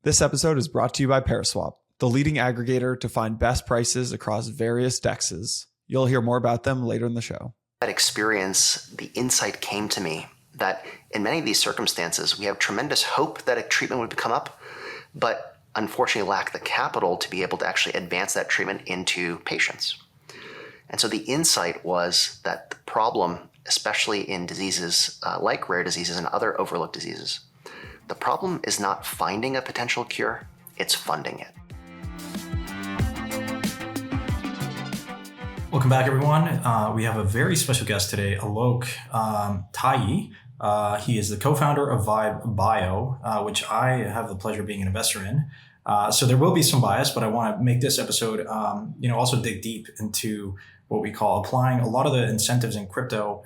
This episode is brought to you by Paraswap, the leading aggregator to find best prices across various DEXs. You'll hear more about them later in the show. That experience, the insight came to me that in many of these circumstances, we have tremendous hope that a treatment would come up, but unfortunately lack the capital to be able to actually advance that treatment into patients. And so the insight was that the problem, especially in diseases like rare diseases and other overlooked diseases, the problem is not finding a potential cure, it's funding it. Welcome back, everyone. We have a very special guest today, Alok Tayi. He is the co-founder of Vibe Bio, which I have the pleasure of being an investor in. So there will be some bias, but I want to make this episode, also dig deep into what we call applying a lot of the incentives in crypto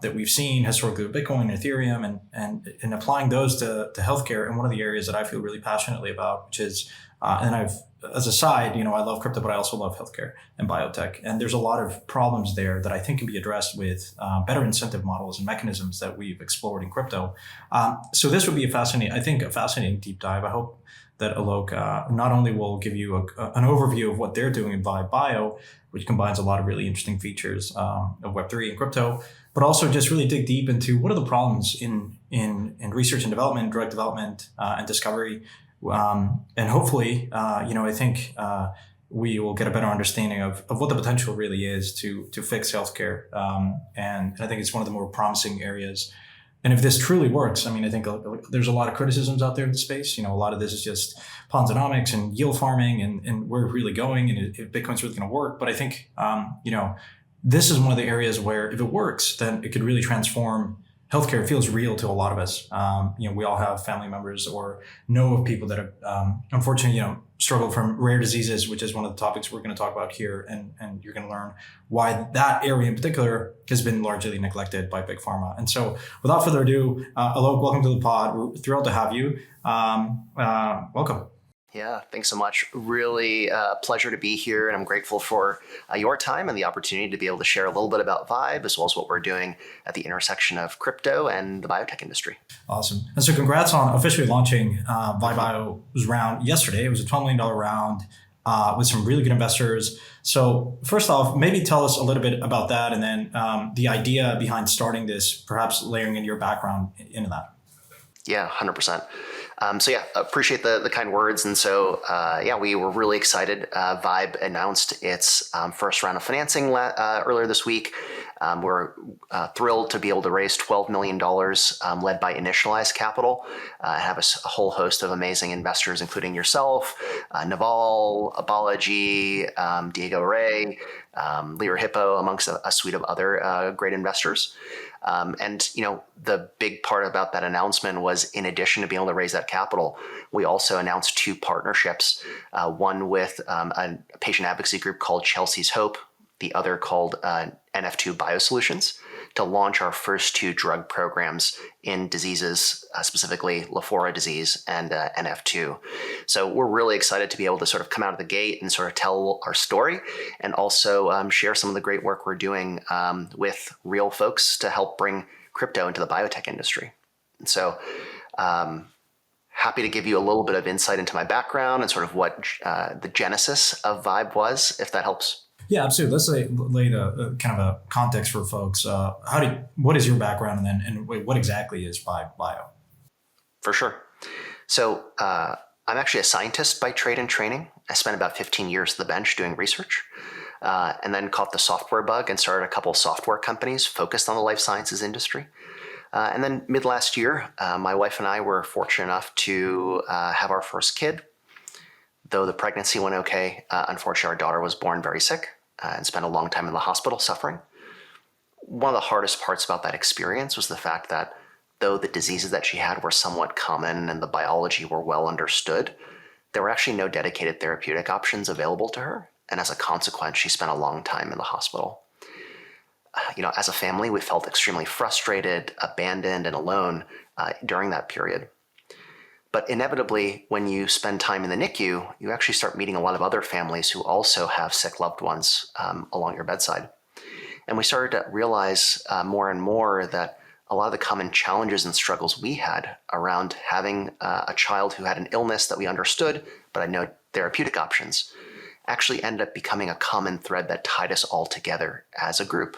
that we've seen historically with Bitcoin and Ethereum and applying those to healthcare. And one of the areas that I feel really passionately about, which is, as a side, I love crypto, but I also love healthcare and biotech. And there's a lot of problems there that I think can be addressed with better incentive models and mechanisms that we've explored in crypto. So this would be a fascinating deep dive. I hope that Alok not only will give you an overview of what they're doing in Vibe Bio, which combines a lot of really interesting features of Web3 and crypto, but also just really dig deep into what are the problems in research and development, drug development, and discovery. And hopefully, I think we will get a better understanding of what the potential really is to fix healthcare. And I think it's one of the more promising areas. And if this truly works, I think there's a lot of criticisms out there in the space. A lot of this is just Ponzonomics and yield farming and where we're really going and if Bitcoin's really going to work. But I think, this is one of the areas where if it works, then it could really transform healthcare. It feels real to a lot of us. We all have family members or know of people that have, unfortunately, struggled from rare diseases, which is one of the topics we're going to talk about here. And you're going to learn why that area in particular has been largely neglected by Big Pharma. And so without further ado, Alok, welcome to the pod. We're thrilled to have you. Welcome. Yeah, thanks so much. Really a pleasure to be here. And I'm grateful for your time and the opportunity to be able to share a little bit about Vibe, as well as what we're doing at the intersection of crypto and the biotech industry. Awesome. And so congrats on officially launching Vibe Bio's round yesterday. It was a $12 million round with some really good investors. So first off, maybe tell us a little bit about that and then the idea behind starting this, perhaps layering in your background into that. Yeah, 100%. Appreciate the kind words. And so, we were really excited. Vibe announced its first round of financing earlier this week. We're thrilled to be able to raise $12 million led by Initialized Capital. Have a whole host of amazing investors, including yourself, Naval, Abalaji, Diego Ray, Lear Hippo, amongst a suite of other great investors. The big part about that announcement was, in addition to being able to raise that capital, we also announced two partnerships, one with a patient advocacy group called Chelsea's Hope, the other called NF2 Biosolutions, to launch our first two drug programs in diseases, specifically Lafora disease and NF2. So we're really excited to be able to sort of come out of the gate and sort of tell our story and also share some of the great work we're doing with real folks to help bring crypto into the biotech industry. And so happy to give you a little bit of insight into my background and sort of what the genesis of Vibe was, if that helps. Yeah, absolutely. Let's lay the kind of a context for folks. What is your background, and what exactly is Vibe Bio? For sure. So I'm actually a scientist by trade and training. I spent about 15 years at the bench doing research, and then caught the software bug and started a couple of software companies focused on the life sciences industry. And then mid last year, my wife and I were fortunate enough to have our first kid. Though the pregnancy went okay, unfortunately, our daughter was born very sick and spent a long time in the hospital suffering. One of the hardest parts about that experience was the fact that though the diseases that she had were somewhat common and the biology were well understood, there were actually no dedicated therapeutic options available to her. And as a consequence, she spent a long time in the hospital. As a family, we felt extremely frustrated, abandoned, and alone during that period. But inevitably, when you spend time in the NICU, you actually start meeting a lot of other families who also have sick loved ones along your bedside. And we started to realize more and more that a lot of the common challenges and struggles we had around having a child who had an illness that we understood, but had no therapeutic options, actually ended up becoming a common thread that tied us all together as a group.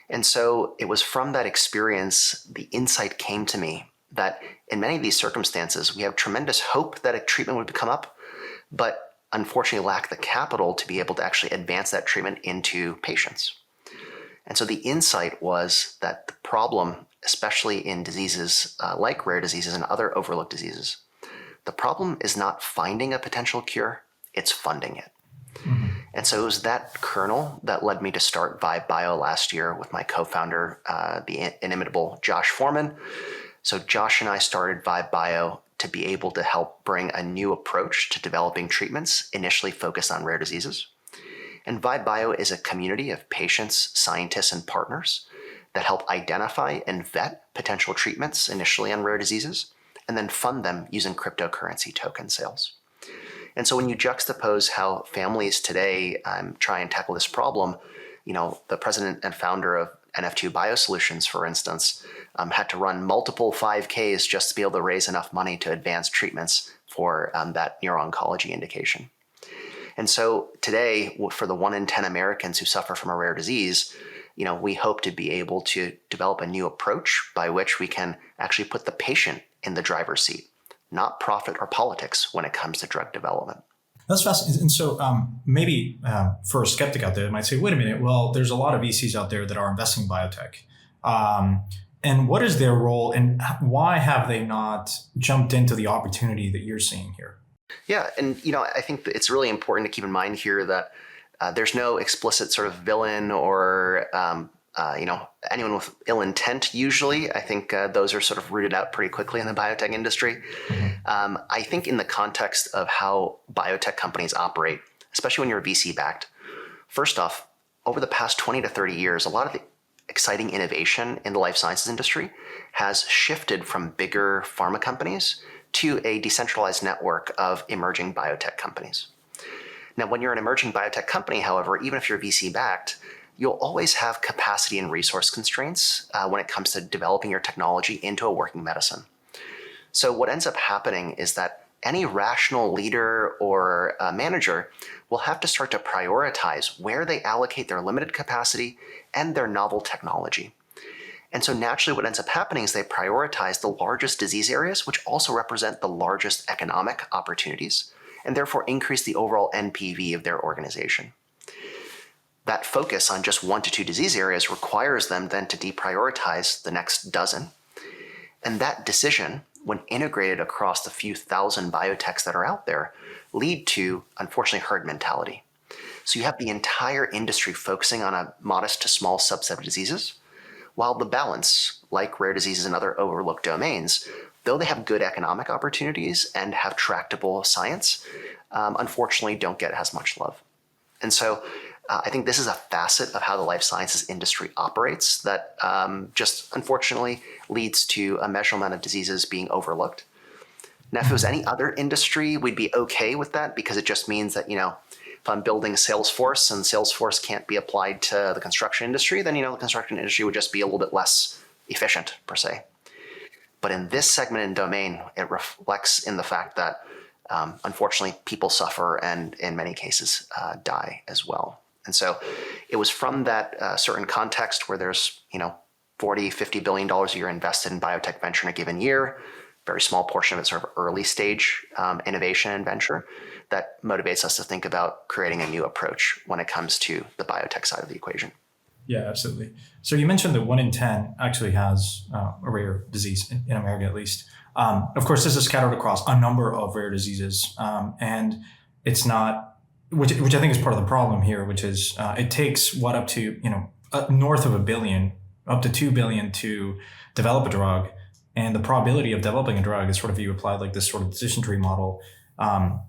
And so it was from that experience, the insight came to me that in many of these circumstances, we have tremendous hope that a treatment would come up, but unfortunately lack the capital to be able to actually advance that treatment into patients. And so the insight was that the problem, especially in diseases like rare diseases and other overlooked diseases, the problem is not finding a potential cure, it's funding it. Mm-hmm. And so it was that kernel that led me to start Vibe Bio last year with my co-founder, the inimitable Josh Foreman. So Josh and I started Vibe Bio to be able to help bring a new approach to developing treatments initially focused on rare diseases. And Vibe Bio is a community of patients, scientists, and partners that help identify and vet potential treatments initially on rare diseases, and then fund them using cryptocurrency token sales. And so when you juxtapose how families today try and tackle this problem, the president and founder of NF2 Biosolutions, for instance, had to run multiple 5Ks just to be able to raise enough money to advance treatments for that neuro-oncology indication. And so today, for the 1 in 10 Americans who suffer from a rare disease, we hope to be able to develop a new approach by which we can actually put the patient in the driver's seat, not profit or politics when it comes to drug development. That's fascinating. And so maybe for a skeptic out there, they might say, wait a minute, well, there's a lot of VCs out there that are investing in biotech. And what is their role and why have they not jumped into the opportunity that you're seeing here? Yeah. And, I think that it's really important to keep in mind here that there's no explicit sort of villain or, anyone with ill intent usually. I think those are sort of rooted out pretty quickly in the biotech industry. Mm-hmm. I think in the context of how biotech companies operate, especially when you're VC backed, first off, over the past 20 to 30 years, a lot of the exciting innovation in the life sciences industry has shifted from bigger pharma companies to a decentralized network of emerging biotech companies. Now, when you're an emerging biotech company, however, even if you're VC backed, you'll always have capacity and resource constraints when it comes to developing your technology into a working medicine. So what ends up happening is that any rational leader or manager will have to start to prioritize where they allocate their limited capacity and their novel technology. And so naturally what ends up happening is they prioritize the largest disease areas, which also represent the largest economic opportunities, and therefore increase the overall NPV of their organization. That focus on just 1 to 2 disease areas requires them then to deprioritize the next dozen. And that decision, when integrated across the few thousand biotechs that are out there, lead to, unfortunately, herd mentality. So you have the entire industry focusing on a modest to small subset of diseases, while the balance, like rare diseases and other overlooked domains, though they have good economic opportunities and have tractable science, unfortunately don't get as much love. And so I think this is a facet of how the life sciences industry operates that just unfortunately leads to a measurable amount of diseases being overlooked. Now, if it was any other industry, we'd be okay with that because it just means that, if I'm building Salesforce and Salesforce can't be applied to the construction industry, then, the construction industry would just be a little bit less efficient per se. But in this segment and domain, it reflects in the fact that, unfortunately, people suffer and in many cases die as well. And so it was from that certain context where there's, $40, $50 billion a year invested in biotech venture in a given year, very small portion of it sort of early stage innovation and venture that motivates us to think about creating a new approach when it comes to the biotech side of the equation. Yeah, absolutely. So you mentioned that 1 in 10 actually has a rare disease in America, at least. Of course, this is scattered across a number of rare diseases, and it's not, which I think is part of the problem here, which is it takes up to north of $1 billion, up to $2 billion to develop a drug, and the probability of developing a drug is sort of, you apply like this sort of decision tree model,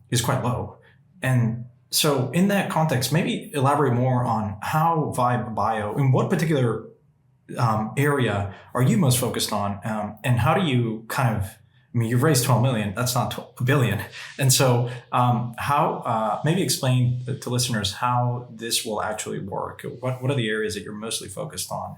is quite low. And so in that context, maybe elaborate more on how Vibe Bio, in what particular area are you most focused on, and how do you kind of, you've raised 12 million, that's not $1 billion. And so how, maybe explain to listeners how this will actually work. What are the areas that you're mostly focused on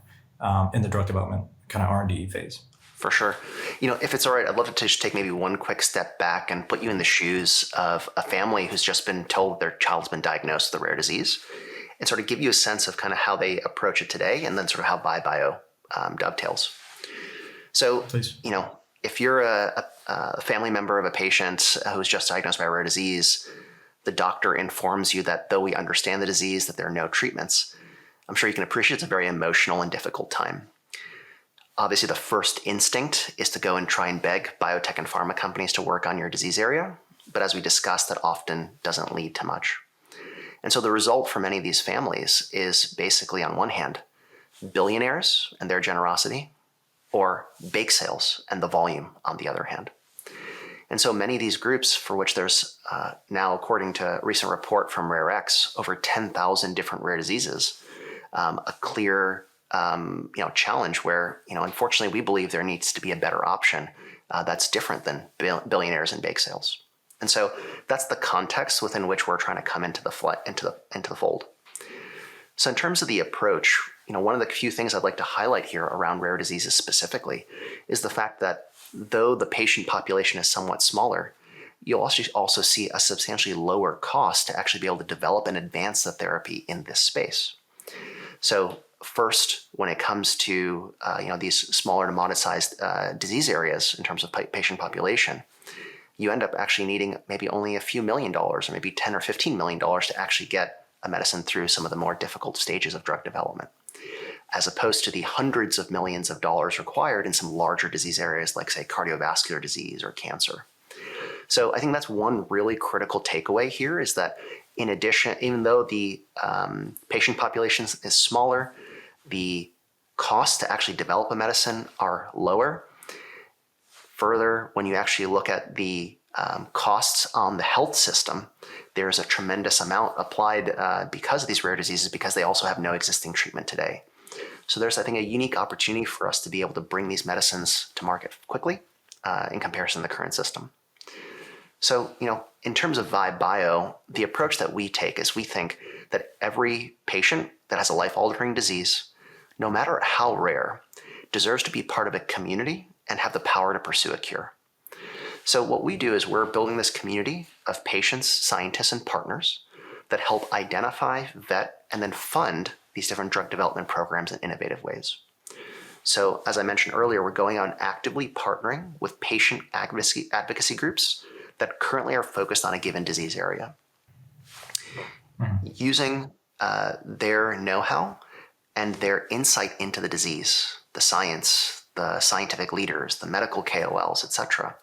in the drug development kind of R&D phase. For sure. If it's all right, I'd love to just take maybe one quick step back and put you in the shoes of a family who's just been told their child's been diagnosed with a rare disease, and sort of give you a sense of kind of how they approach it today, and then sort of how Vibe Bio dovetails. So, Please. If you're a family member of a patient who's just diagnosed by a rare disease, the doctor informs you that though we understand the disease, that there are no treatments, I'm sure you can appreciate it's a very emotional and difficult time. Obviously, the first instinct is to go and try and beg biotech and pharma companies to work on your disease area. But as we discussed, that often doesn't lead to much. And so the result for many of these families is basically, on one hand, billionaires and their generosity, or bake sales and the volume on the other hand. And so many of these groups, for which there's now, according to a recent report from RareX, over 10,000 different rare diseases, a clear challenge where, unfortunately, we believe there needs to be a better option that's different than billionaires and bake sales. And so that's the context within which we're trying to come into the fold. So in terms of the approach, one of the few things I'd like to highlight here around rare diseases specifically is the fact that though the patient population is somewhat smaller, you'll also see a substantially lower cost to actually be able to develop and advance the therapy in this space. So first, when it comes to these smaller to modest-sized disease areas in terms of patient population, you end up actually needing maybe only a few $1 million or maybe $10 or $15 million to actually get a medicine through some of the more difficult stages of drug development, as opposed to the hundreds of millions of dollars required in some larger disease areas like, say, cardiovascular disease or cancer. So I think that's one really critical takeaway here, is that in addition, even though the patient population is smaller, the costs to actually develop a medicine are lower. Further, when you actually look at the costs on the health system, there's a tremendous amount applied because of these rare diseases, because they also have no existing treatment today. So there's, I think, a unique opportunity for us to be able to bring these medicines to market quickly in comparison to the current system. So, in terms of Vibe Bio, the approach that we take is we think that every patient that has a life-altering disease, no matter how rare, deserves to be part of a community and have the power to pursue a cure. So what we do is we're building this community of patients, scientists, and partners that help identify, vet, and then fund these different drug development programs in innovative ways. So as I mentioned earlier, we're going on actively partnering with patient advocacy groups that currently are focused on a given disease area. Using their know-how and their insight into the disease, the science, the scientific leaders, the medical KOLs, etc.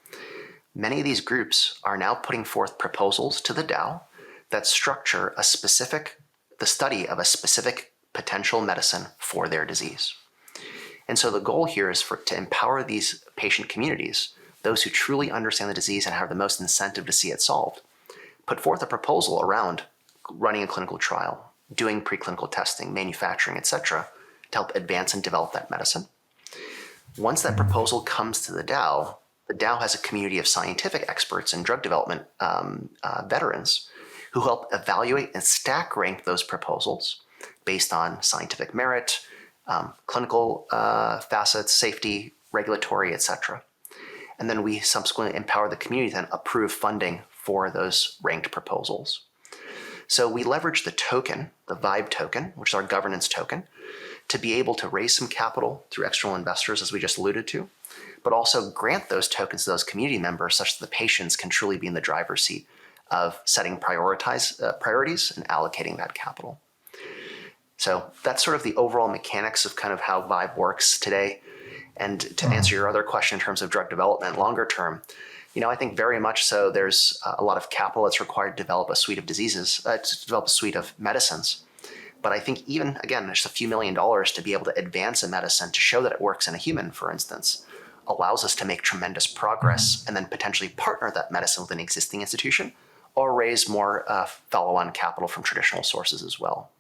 Many of these groups are now putting forth proposals to the DAO that structure the study of a specific potential medicine for their disease. And so the goal here is to empower these patient communities, those who truly understand the disease and have the most incentive to see it solved, put forth a proposal around running a clinical trial, doing preclinical testing, manufacturing, etc., to help advance and develop that medicine. Once that proposal comes to the DAO has a community of scientific experts and drug development veterans who help evaluate and stack rank those proposals based on scientific merit, clinical facets, safety, regulatory, etc. And then we subsequently empower the community to then approve funding for those ranked proposals. So we leverage the token, the Vibe token, which is our governance token, to be able to raise some capital through external investors, as we just alluded to, but also grant those tokens to those community members such that the patients can truly be in the driver's seat of setting priorities and allocating that capital. So that's sort of the overall mechanics of kind of how Vibe works today. And to answer your other question in terms of drug development longer term, I think very much so there's a lot of capital that's required to develop a suite of medicines. But I think even, again, just a few $1 million to be able to advance a medicine to show that it works in a human, for instance, allows us to make tremendous progress and then potentially partner that medicine with an existing institution or raise more follow-on capital from traditional sources as well.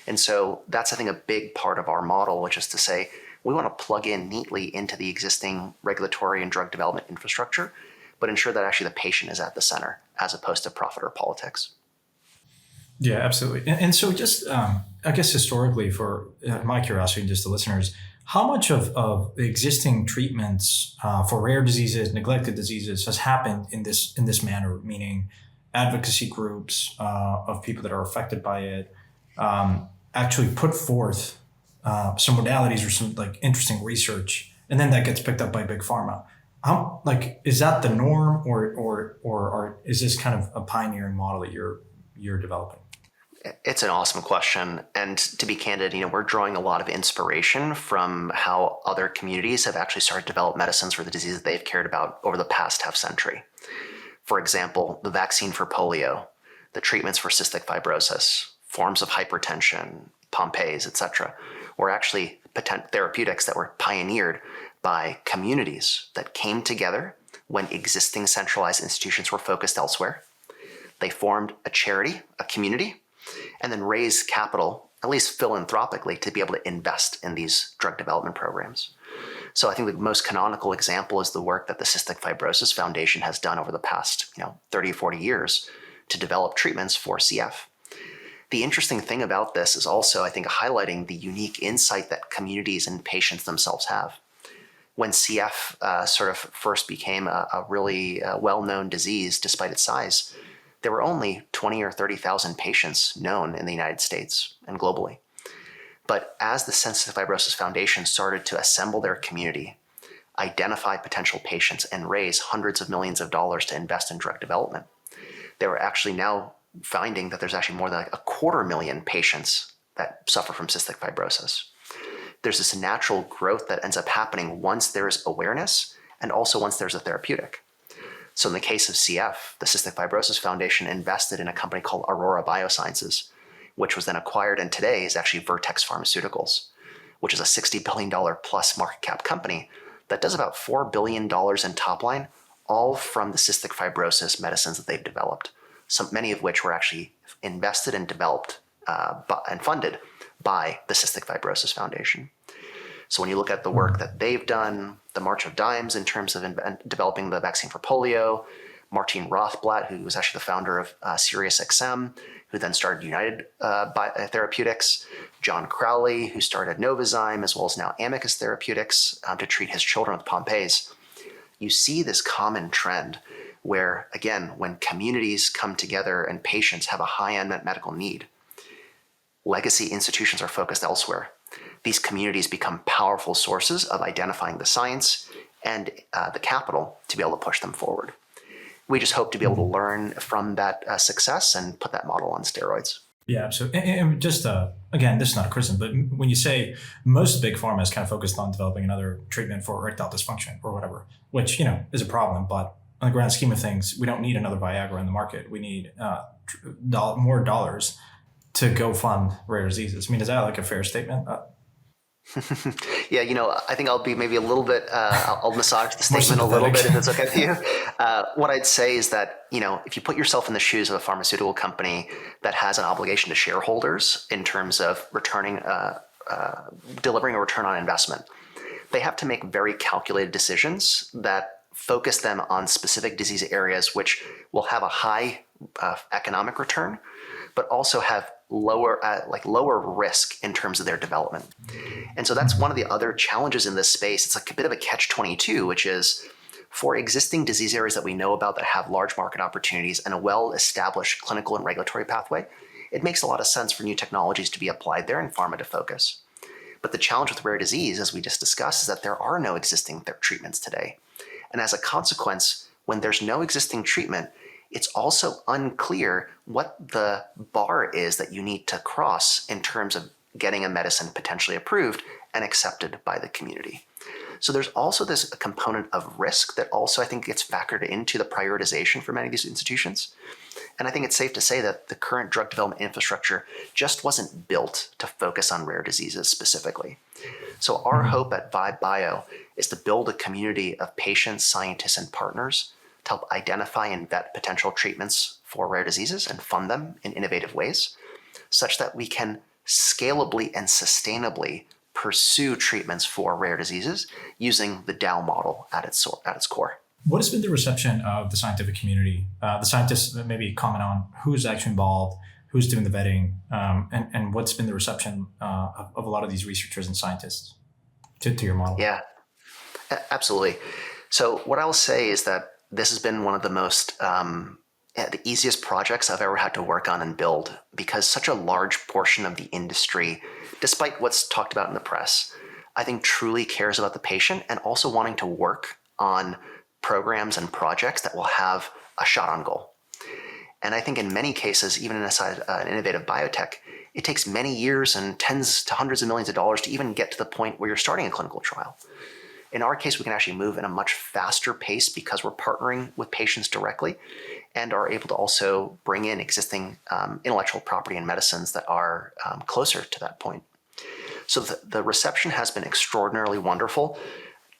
And so that's, I think, a big part of our model, which is to say we want to plug in neatly into the existing regulatory and drug development infrastructure, but ensure that actually the patient is at the center as opposed to profit or politics. Yeah, absolutely. And so just, I guess historically, for my curiosity and just the listeners, How much of existing treatments for rare diseases, neglected diseases, has happened in this manner? Meaning, advocacy groups of people that are affected by it actually put forth some modalities or some like interesting research, and then that gets picked up by big pharma. How is that the norm, or is this kind of a pioneering model that you're developing? It's an awesome question. And to be candid, we're drawing a lot of inspiration from how other communities have actually started to develop medicines for the diseases they've cared about over the past half century. For example, the vaccine for polio, the treatments for cystic fibrosis, forms of hypertension, Pompe's, etc., were actually therapeutics that were pioneered by communities that came together when existing centralized institutions were focused elsewhere. They formed a charity, a community, and then raise capital, at least philanthropically, to be able to invest in these drug development programs. So I think the most canonical example is the work that the Cystic Fibrosis Foundation has done over the past 30 or 40 years to develop treatments for CF. The interesting thing about this is also, I think, highlighting the unique insight that communities and patients themselves have. When CF sort of first became a really well-known disease, despite its size, there were only 20 or 30,000 patients known in the United States and globally. But as the Cystic Fibrosis Foundation started to assemble their community, identify potential patients, and raise hundreds of millions of dollars to invest in drug development, they were actually now finding that there's actually more than 250,000 patients that suffer from cystic fibrosis. There's this natural growth that ends up happening once there's awareness and also once there's a therapeutic. So in the case of CF, the Cystic Fibrosis Foundation invested in a company called Aurora Biosciences, which was then acquired and today is actually Vertex Pharmaceuticals, which is a $60 billion plus market cap company that does about $4 billion in top line, all from the cystic fibrosis medicines that they've developed, many of which were actually invested and developed and funded by the Cystic Fibrosis Foundation. So when you look at the work that they've done, the March of Dimes in terms of developing the vaccine for polio, Martin Rothblatt, who was actually the founder of SiriusXM, who then started United Therapeutics, John Crowley, who started Novozyme, as well as now Amicus Therapeutics to treat his children with Pompe's. You see this common trend where, again, when communities come together and patients have a high unmet medical need, legacy institutions are focused elsewhere. These communities become powerful sources of identifying the science and the capital to be able to push them forward. We just hope to be able to learn from that success and put that model on steroids. Yeah, so and just again, this is not a criticism, but when you say most big pharma is kind of focused on developing another treatment for erectile dysfunction or whatever, which is a problem, but on the grand scheme of things, we don't need another Viagra in the market. We need more dollars to go fund rare diseases. I mean, is that like a fair statement? Yeah, I think I'll be maybe a little bit, I'll massage the statement a little bit if it's okay with you. What I'd say is that, if you put yourself in the shoes of a pharmaceutical company that has an obligation to shareholders in terms of delivering a return on investment, they have to make very calculated decisions that focus them on specific disease areas which will have a high economic return, but also have lower risk in terms of their development. And so that's one of the other challenges in this space. It's like a bit of a catch-22, which is for existing disease areas that we know about that have large market opportunities and a well-established clinical and regulatory pathway, it makes a lot of sense for new technologies to be applied there and pharma to focus. But the challenge with rare disease, as we just discussed, is that there are no existing treatments today. And as a consequence, when there's no existing treatment, it's also unclear what the bar is that you need to cross in terms of getting a medicine potentially approved and accepted by the community. So there's also this component of risk that also I think gets factored into the prioritization for many of these institutions. And I think it's safe to say that the current drug development infrastructure just wasn't built to focus on rare diseases specifically. So our hope at Vibe Bio is to build a community of patients, scientists, and partners to help identify and vet potential treatments for rare diseases and fund them in innovative ways, such that we can scalably and sustainably pursue treatments for rare diseases using the DAO model at its core. What has been the reception of the scientific community? The scientists, maybe comment on who's actually involved, who's doing the vetting, and what's been the reception of a lot of these researchers and scientists? to your model? Yeah, absolutely. So what I'll say is that this has been one of the most the easiest projects I've ever had to work on and build, because such a large portion of the industry, despite what's talked about in the press, I think truly cares about the patient and also wanting to work on programs and projects that will have a shot on goal. And I think in many cases, even inside an innovative biotech, it takes many years and tens to hundreds of millions of dollars to even get to the point where you're starting a clinical trial. In our case, we can actually move in a much faster pace because we're partnering with patients directly and are able to also bring in existing intellectual property and medicines that are closer to that point. So the reception has been extraordinarily wonderful.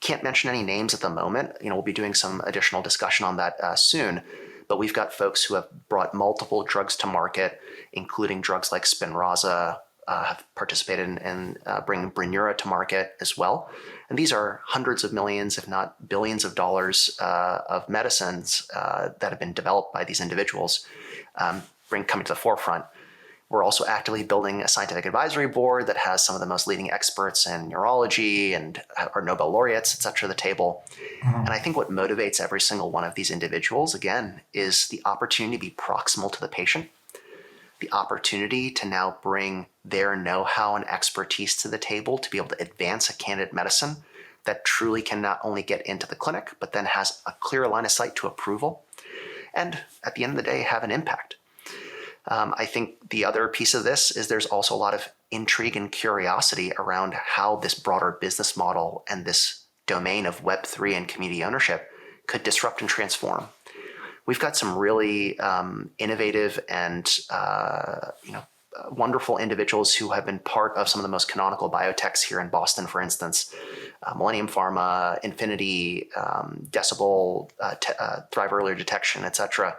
Can't mention any names at the moment. We'll be doing some additional discussion on that soon. But we've got folks who have brought multiple drugs to market, including drugs like Spinraza, have participated in bringing Brineura to market as well. And these are hundreds of millions, if not billions of dollars of medicines that have been developed by these individuals coming to the forefront. We're also actively building a scientific advisory board that has some of the most leading experts in neurology and our Nobel laureates, et cetera, at the table. And I think what motivates every single one of these individuals, again, is the opportunity to be proximal to the patient, the opportunity to now bring their know-how and expertise to the table to be able to advance a candidate medicine that truly can not only get into the clinic, but then has a clear line of sight to approval, and at the end of the day, have an impact. I think the other piece of this is there's also a lot of intrigue and curiosity around how this broader business model and this domain of Web3 and community ownership could disrupt and transform. We've got some really innovative and wonderful individuals who have been part of some of the most canonical biotechs here in Boston, for instance, Millennium Pharma, Infinity, Decibel, Thrive Earlier Detection, et cetera,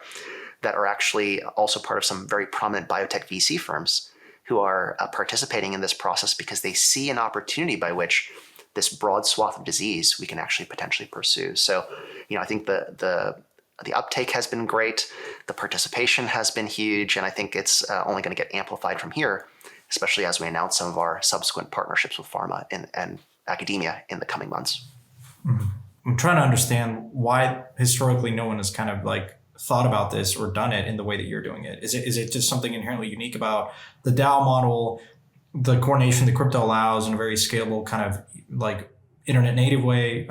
that are actually also part of some very prominent biotech VC firms who are participating in this process because they see an opportunity by which this broad swath of disease we can actually potentially pursue. So, I think the uptake has been great. The participation has been huge. And I think it's only going to get amplified from here, especially as we announce some of our subsequent partnerships with pharma and academia in the coming months. I'm trying to understand why historically no one has kind of thought about this or done it in the way that you're doing it. Is it just something inherently unique about the DAO model, the coordination the crypto allows in a very scalable kind of internet native way?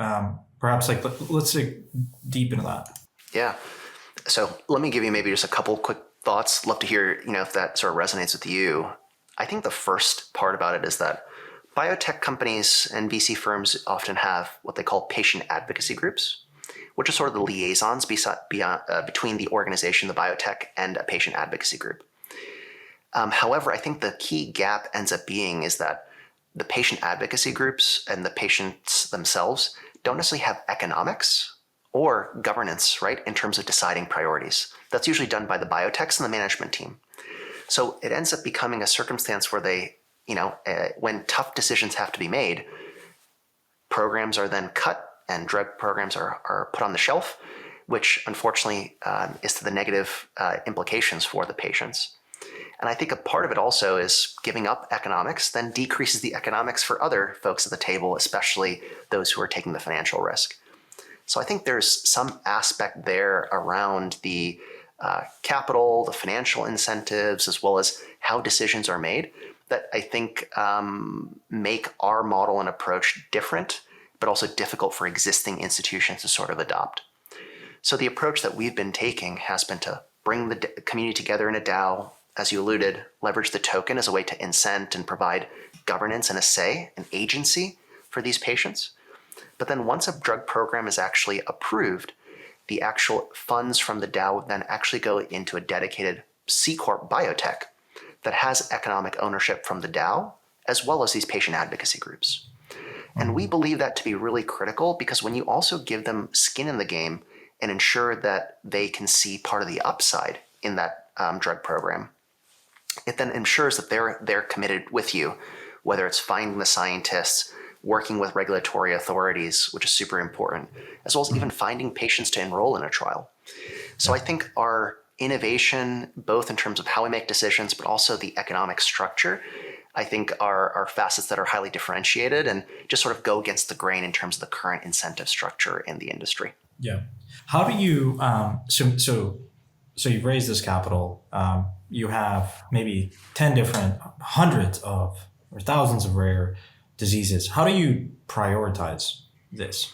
Perhaps let's dig deep into that. Yeah. So let me give you maybe just a couple quick thoughts. Love to hear, if that sort of resonates with you. I think the first part about it is that biotech companies and VC firms often have what they call patient advocacy groups, which are sort of the liaisons between the organization, the biotech, and a patient advocacy group. However, I think the key gap ends up being is that the patient advocacy groups and the patients themselves don't necessarily have economics or governance, right, in terms of deciding priorities. That's usually done by the biotechs and the management team. So it ends up becoming a circumstance where they, when tough decisions have to be made, programs are then cut and drug programs are put on the shelf, which unfortunately is to the negative implications for the patients. And I think a part of it also is giving up economics then decreases the economics for other folks at the table, especially those who are taking the financial risk. So I think there's some aspect there around the capital, the financial incentives, as well as how decisions are made that I think make our model and approach different, but also difficult for existing institutions to sort of adopt. So the approach that we've been taking has been to bring the community together in a DAO, as you alluded, leverage the token as a way to incent and provide governance and a say, an agency for these patients. But then once a drug program is actually approved, the actual funds from the DAO then actually go into a dedicated C Corp biotech that has economic ownership from the DAO, as well as these patient advocacy groups. And we believe that to be really critical because when you also give them skin in the game and ensure that they can see part of the upside in that drug program, it then ensures that they're committed with you, whether it's finding the scientists, working with regulatory authorities, which is super important, as well as even finding patients to enroll in a trial. So I think our innovation, both in terms of how we make decisions, but also the economic structure, I think are facets that are highly differentiated and just sort of go against the grain in terms of the current incentive structure in the industry. Yeah. How do you, so you've raised this capital, you have maybe 10 different, hundreds of, or thousands of rare diseases. How do you prioritize this?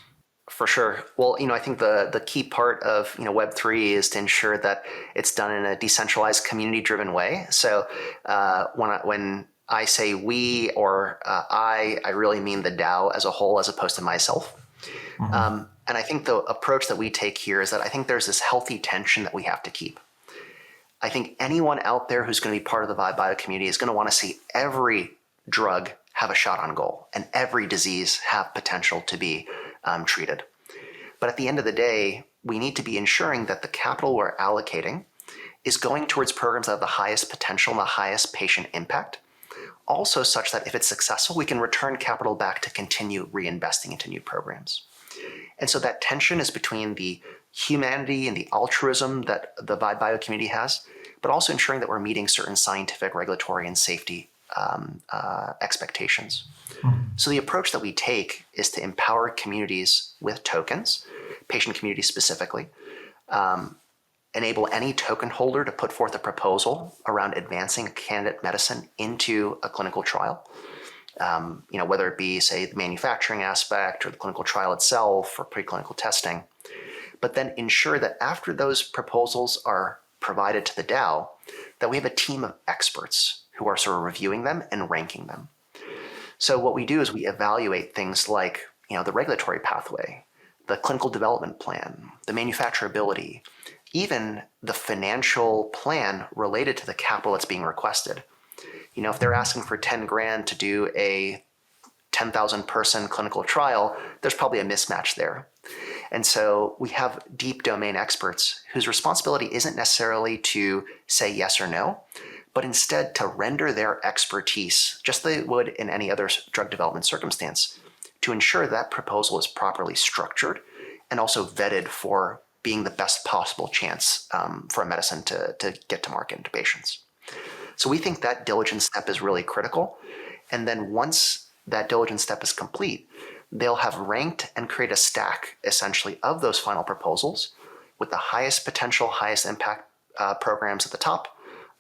For sure. Well, I think the key part of Web3 is to ensure that it's done in a decentralized, community-driven way. So when I say we or I really mean the DAO as a whole, as opposed to myself. Mm-hmm. And I think the approach that we take here is that I think there's this healthy tension that we have to keep. I think anyone out there who's going to be part of the Vibe Bio community is going to want to see every drug have a shot on goal and every disease have potential to be treated. But at the end of the day, we need to be ensuring that the capital we're allocating is going towards programs that have the highest potential and the highest patient impact. Also such that if it's successful, we can return capital back to continue reinvesting into new programs. And so that tension is between the humanity and the altruism that the Vibe Bio community has, but also ensuring that we're meeting certain scientific, regulatory, and safety expectations. Mm-hmm. So the approach that we take is to empower communities with tokens, patient communities specifically, enable any token holder to put forth a proposal around advancing a candidate medicine into a clinical trial. Whether it be, say, the manufacturing aspect or the clinical trial itself or preclinical testing, but then ensure that after those proposals are provided to the DAO, that we have a team of experts who are sort of reviewing them and ranking them. So what we do is we evaluate things like, the regulatory pathway, the clinical development plan, the manufacturability, even the financial plan related to the capital that's being requested. If they're asking for 10 grand to do a 10,000 person clinical trial, there's probably a mismatch there. And so we have deep domain experts whose responsibility isn't necessarily to say yes or no, but instead to render their expertise, just as they would in any other drug development circumstance, to ensure that proposal is properly structured and also vetted for being the best possible chance for a medicine to get to market and to patients. So we think that diligence step is really critical. And then once that diligence step is complete, they'll have ranked and create a stack essentially of those final proposals with the highest potential, highest impact programs at the top,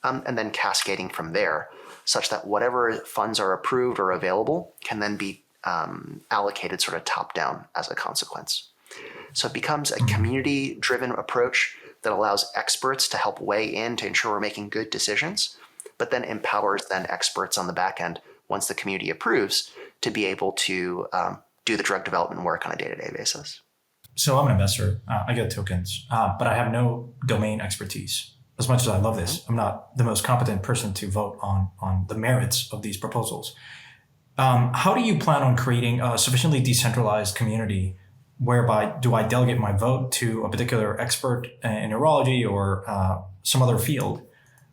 and then cascading from there, such that whatever funds are approved or available can then be allocated sort of top down as a consequence. So it becomes a community-driven approach that allows experts to help weigh in to ensure we're making good decisions, but then empowers then experts on the back end, once the community approves, to be able to do the drug development work on a day-to-day basis. So I'm an investor. I get tokens, but I have no domain expertise. As much as I love this, I'm not the most competent person to vote on the merits of these proposals. How do you plan on creating a sufficiently decentralized community whereby do I delegate my vote to a particular expert in neurology or some other field?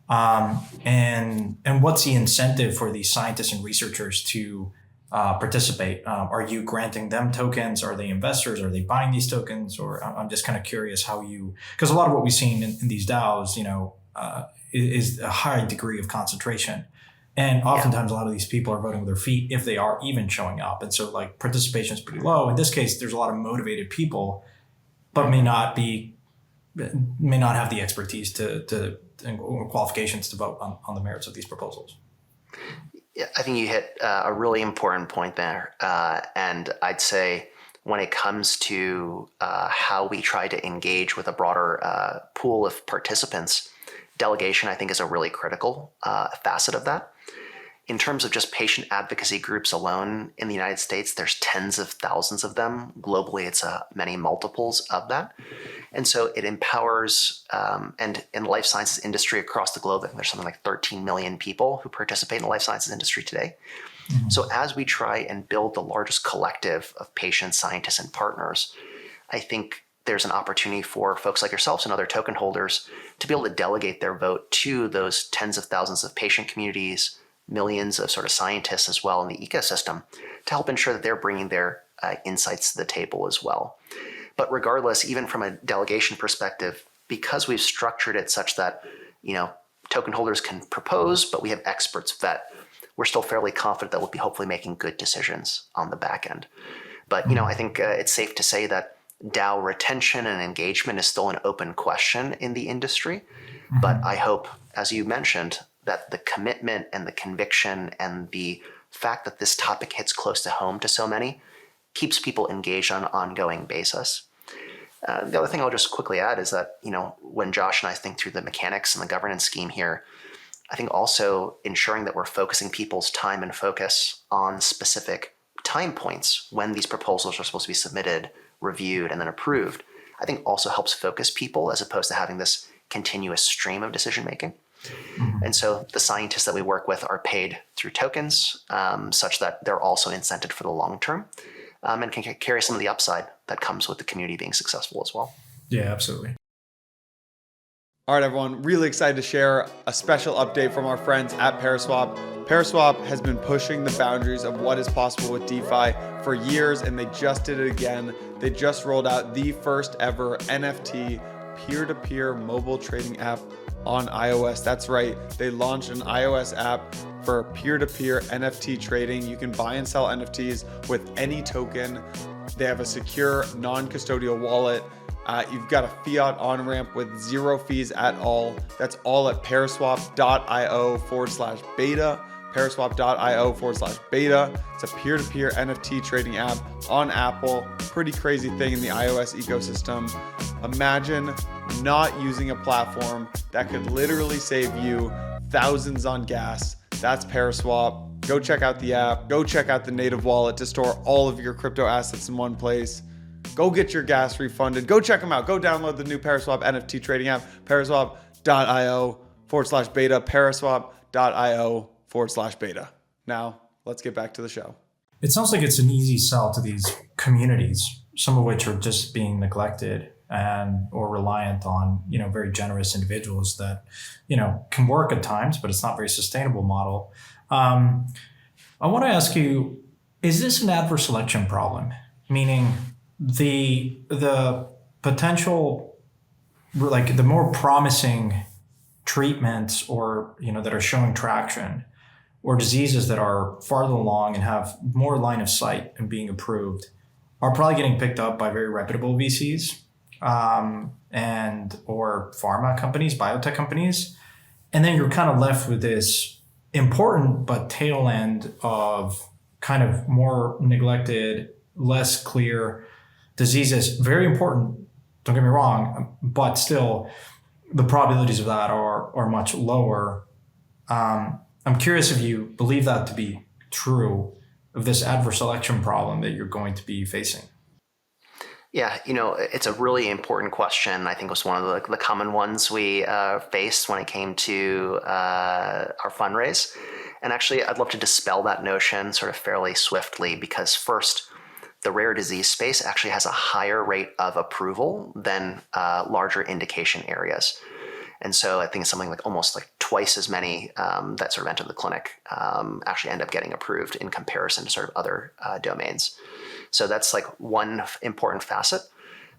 And what's the incentive for these scientists and researchers to participate? Are you granting them tokens? Are they investors? Are they buying these tokens? Or I'm just kind of curious how because a lot of what we've seen in these DAOs, is a high degree of concentration. And oftentimes a lot of these people are voting with their feet if they are even showing up. And so participation is pretty low. In this case, there's a lot of motivated people, but may not have the expertise or qualifications to vote on the merits of these proposals. Yeah, I think you hit a really important point there. And I'd say when it comes to how we try to engage with a broader pool of participants, delegation, I think, is a really critical facet of that. In terms of just patient advocacy groups alone in the United States, there's tens of thousands of them. Globally, it's many multiples of that. And so it empowers, and in the life sciences industry across the globe, there's something like 13 million people who participate in the life sciences industry today. Mm-hmm. So as we try and build the largest collective of patients, scientists, and partners, I think there's an opportunity for folks like yourselves and other token holders to be able to delegate their vote to those tens of thousands of patient communities, millions of sort of scientists as well in the ecosystem, to help ensure that they're bringing their insights to the table as well. But regardless, even from a delegation perspective, because we've structured it such that, token holders can propose, but we have experts vet, we're still fairly confident that we'll be hopefully making good decisions on the back end. But, I think it's safe to say that DAO retention and engagement is still an open question in the industry. But I hope, as you mentioned, that the commitment and the conviction and the fact that this topic hits close to home to so many keeps people engaged on an ongoing basis. The other thing I'll just quickly add is that, when Josh and I think through the mechanics and the governance scheme here, I think also ensuring that we're focusing people's time and focus on specific time points when these proposals are supposed to be submitted, reviewed, and then approved, I think also helps focus people as opposed to having this continuous stream of decision making. And so the scientists that we work with are paid through tokens, such that they're also incented for the long term, and can carry some of the upside that comes with the community being successful as well. Yeah, absolutely. All right, everyone, really excited to share a special update from our friends at Paraswap. Paraswap has been pushing the boundaries of what is possible with DeFi for years, and they just did it again. They just rolled out the first ever NFT peer-to-peer mobile trading app on iOS. That's right, they launched an iOS app for peer-to-peer NFT trading. You can buy and sell NFTs with any token. They have a secure non-custodial wallet. You've got a fiat on-ramp with zero fees at all. That's all at paraswap.io/beta. Paraswap.io/beta. It's a peer-to-peer NFT trading app on Apple. Pretty crazy thing in the iOS ecosystem. Imagine not using a platform that could literally save you thousands on gas. That's Paraswap. Go check out the app. Go check out the native wallet to store all of your crypto assets in one place. Go get your gas refunded. Go check them out. Go download the new Paraswap NFT trading app, paraswap.io/beta, paraswap.io/beta. Now, let's get back to the show. It sounds like it's an easy sell to these communities, some of which are just being neglected and or reliant on, very generous individuals that, can work at times, but it's not a very sustainable model. I want to ask you, is this an adverse selection problem? Meaning the potential, like the more promising treatments or, that are showing traction, or diseases that are farther along and have more line of sight and being approved are probably getting picked up by very reputable VCs and or pharma companies, biotech companies. And then you're kind of left with this important but tail end of kind of more neglected, less clear diseases. Very important, don't get me wrong, but still the probabilities of that are much lower. I'm curious if you believe that to be true of this adverse selection problem that you're going to be facing. Yeah, it's a really important question. I think it was one of the common ones we faced when it came to our fundraise. And actually, I'd love to dispel that notion sort of fairly swiftly, because first, the rare disease space actually has a higher rate of approval than larger indication areas. And so I think it's something like almost like twice as many that sort of enter the clinic actually end up getting approved in comparison to sort of other domains. So that's like one important facet.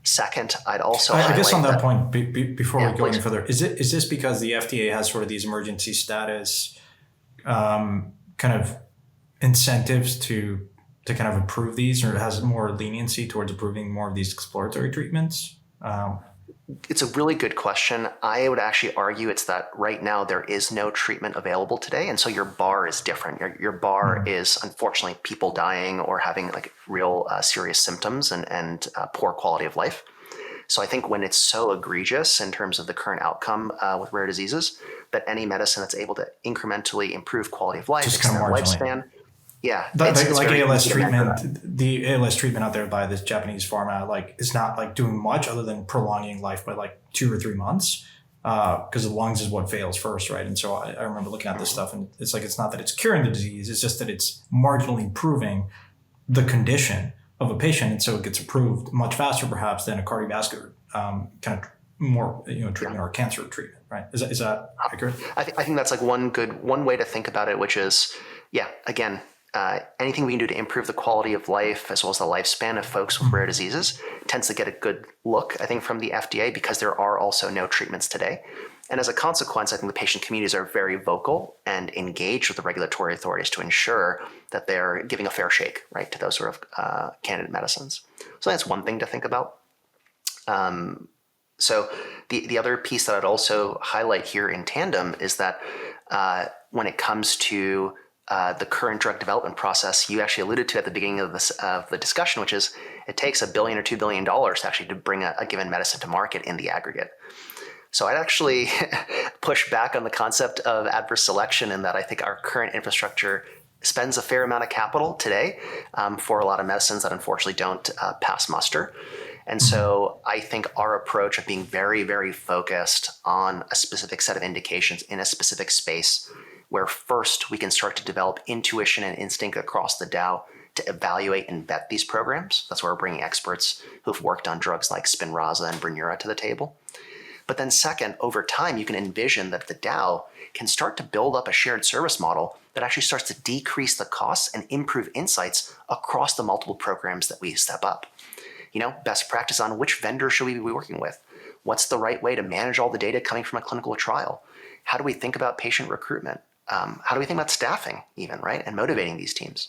Second, I'd also I guess on that point, before we go please. any further, is this because the FDA has sort of these emergency status kind of incentives to kind of approve these, or has more leniency towards approving more of these exploratory treatments? It's a really good question. I would actually argue it's that right now there is no treatment available today. And so your bar is different. Your bar is unfortunately people dying or having like real serious symptoms and poor quality of life. So I think when it's so egregious in terms of the current outcome with rare diseases, that any medicine that's able to incrementally improve quality of life, extend lifespan. Yeah, it's like ALS treatment, the ALS treatment out there by this Japanese pharma, like is not like doing much other than prolonging life by like 2 or 3 months, because the lungs is what fails first, right? And so I remember looking at this stuff, and it's like it's not that it's curing the disease, it's just that it's marginally improving the condition of a patient, and so it gets approved much faster, perhaps, than a cardiovascular kind of more treatment or cancer treatment, right? Is that accurate? I think that's like one way to think about it, which is again. Anything we can do to improve the quality of life as well as the lifespan of folks with rare diseases tends to get a good look, I think, from the FDA, because there are also no treatments today. And as a consequence, I think the patient communities are very vocal and engaged with the regulatory authorities to ensure that they're giving a fair shake, right, to those sort of candidate medicines. So that's one thing to think about. So the other piece that I'd also highlight here in tandem is that when it comes to the current drug development process, you actually alluded to at the beginning of the discussion, which is it takes $1 billion or $2 billion to bring a given medicine to market in the aggregate. So I'd actually push back on the concept of adverse selection in that I think our current infrastructure spends a fair amount of capital today for a lot of medicines that unfortunately don't pass muster. And so I think our approach of being very, very focused on a specific set of indications in a specific space, where first we can start to develop intuition and instinct across the DAO to evaluate and vet these programs. That's where we're bringing experts who've worked on drugs like Spinraza and Brineura to the table. But then second, over time, you can envision that the DAO can start to build up a shared service model that actually starts to decrease the costs and improve insights across the multiple programs that we step up. Best practice on which vendor should we be working with? What's the right way to manage all the data coming from a clinical trial? How do we think about patient recruitment? How do we think about staffing even, right? And motivating these teams.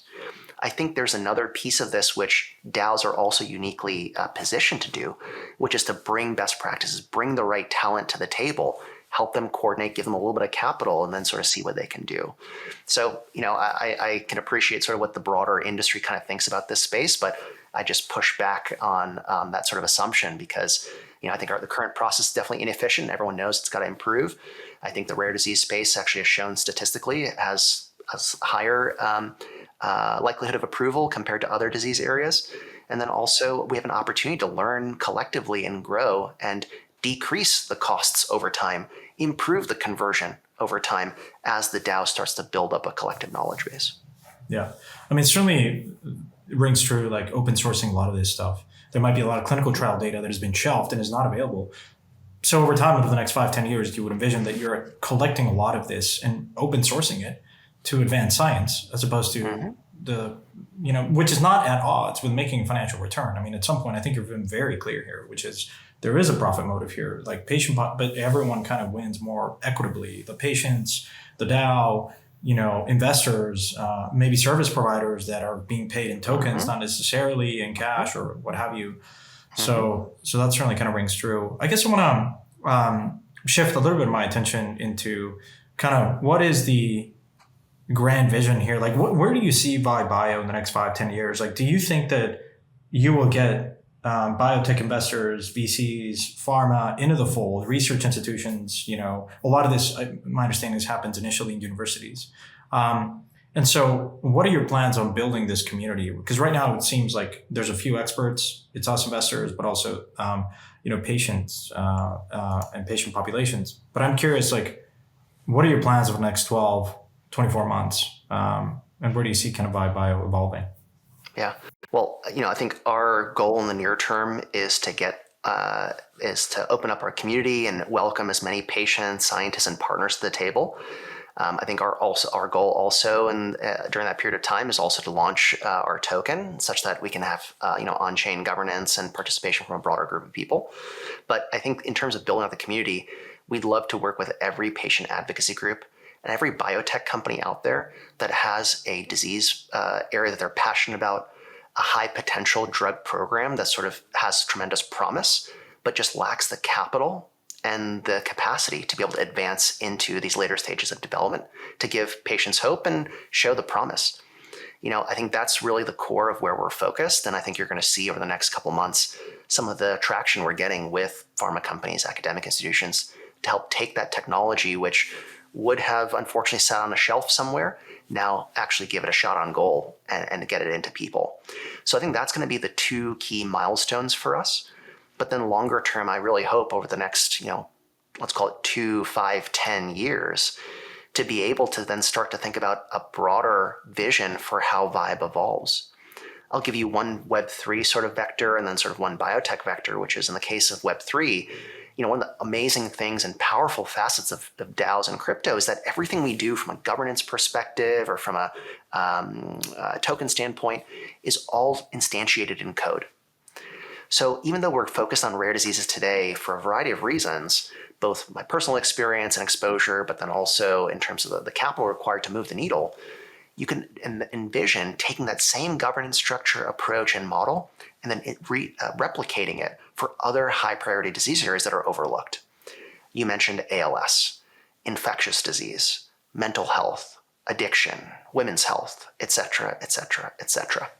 I think there's another piece of this which DAOs are also uniquely positioned to do, which is to bring best practices, bring the right talent to the table, help them coordinate, give them a little bit of capital, and then sort of see what they can do. So, I can appreciate sort of what the broader industry kind of thinks about this space, but I just push back on that sort of assumption because, I think the current process is definitely inefficient. Everyone knows it's got to improve. I think the rare disease space actually has shown statistically it has higher likelihood of approval compared to other disease areas. And then also we have an opportunity to learn collectively and grow and decrease the costs over time, improve the conversion over time as the DAO starts to build up a collective knowledge base. Yeah. I mean, certainly rings true, like open sourcing a lot of this stuff. There might be a lot of clinical trial data that has been shelved and is not available. So over time, over the next 5-10 years, you would envision that you're collecting a lot of this and open sourcing it to advance science, as opposed to which is not at odds with making a financial return. I mean, at some point, I think you've been very clear here, which is there is a profit motive here, like but everyone kind of wins more equitably. The patients, the DAO, investors, maybe service providers that are being paid in tokens, not necessarily in cash or what have you. So that certainly kind of rings true. I guess I want to shift a little bit of my attention into kind of what is the grand vision here? Like, where do you see Vibe Bio in the next 5-10 years? Like, do you think that you will get biotech investors, VCs, pharma into the fold, research institutions? A lot of this, my understanding, happens initially in universities. And so what are your plans on building this community? Because right now it seems like there's a few experts, it's us investors, but also, patients and patient populations. But I'm curious, like, what are your plans over the next 12, 24 months? And where do you see kind of Vibe Bio evolving? Yeah. Well, I think our goal in the near term is to open up our community and welcome as many patients, scientists, and partners to the table. I think our goal also, and during that period of time, is also to launch our token, such that we can have on-chain governance and participation from a broader group of people. But I think in terms of building out the community, we'd love to work with every patient advocacy group and every biotech company out there that has a disease area that they're passionate about, a high potential drug program that sort of has tremendous promise, but just lacks the capital and the capacity to be able to advance into these later stages of development to give patients hope and show the promise. I think that's really the core of where we're focused. And I think you're going to see over the next couple months some of the traction we're getting with pharma companies, academic institutions, to help take that technology, which would have unfortunately sat on a shelf somewhere, now actually give it a shot on goal and get it into people. So I think that's going to be the two key milestones for us. But then longer term, I really hope over the next, let's call it 2, 5, 10 years, to be able to then start to think about a broader vision for how Vibe evolves. I'll give you one Web3 sort of vector and then sort of one biotech vector, which is in the case of Web3, one of the amazing things and powerful facets of DAOs and crypto is that everything we do from a governance perspective or from a token standpoint is all instantiated in code. So even though we're focused on rare diseases today for a variety of reasons, both my personal experience and exposure, but then also in terms of the capital required to move the needle, you can envision taking that same governance structure, approach, and model, and then replicating it for other high priority disease areas that are overlooked. You mentioned ALS, infectious disease, mental health, addiction, women's health, et cetera, et cetera, et cetera.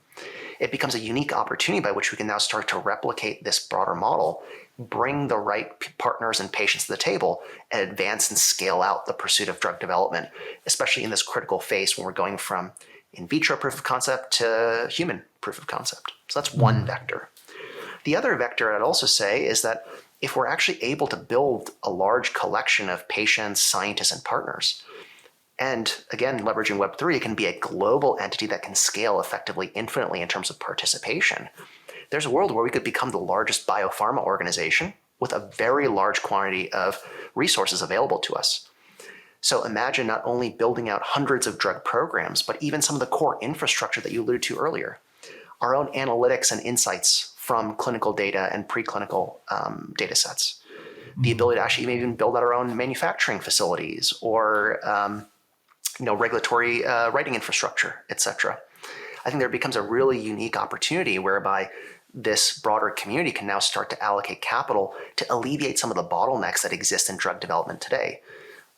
It becomes a unique opportunity by which we can now start to replicate this broader model, bring the right partners and patients to the table, and advance and scale out the pursuit of drug development, especially in this critical phase when we're going from in vitro proof of concept to human proof of concept. So that's one vector. The other vector I'd also say is that if we're actually able to build a large collection of patients, scientists, and partners, and again, leveraging Web3, it can be a global entity that can scale effectively infinitely in terms of participation. There's a world where we could become the largest biopharma organization with a very large quantity of resources available to us. So imagine not only building out hundreds of drug programs, but even some of the core infrastructure that you alluded to earlier. Our own analytics and insights from clinical data and preclinical data sets. The ability to actually even build out our own manufacturing facilities or regulatory writing infrastructure, et cetera. I think there becomes a really unique opportunity whereby this broader community can now start to allocate capital to alleviate some of the bottlenecks that exist in drug development today.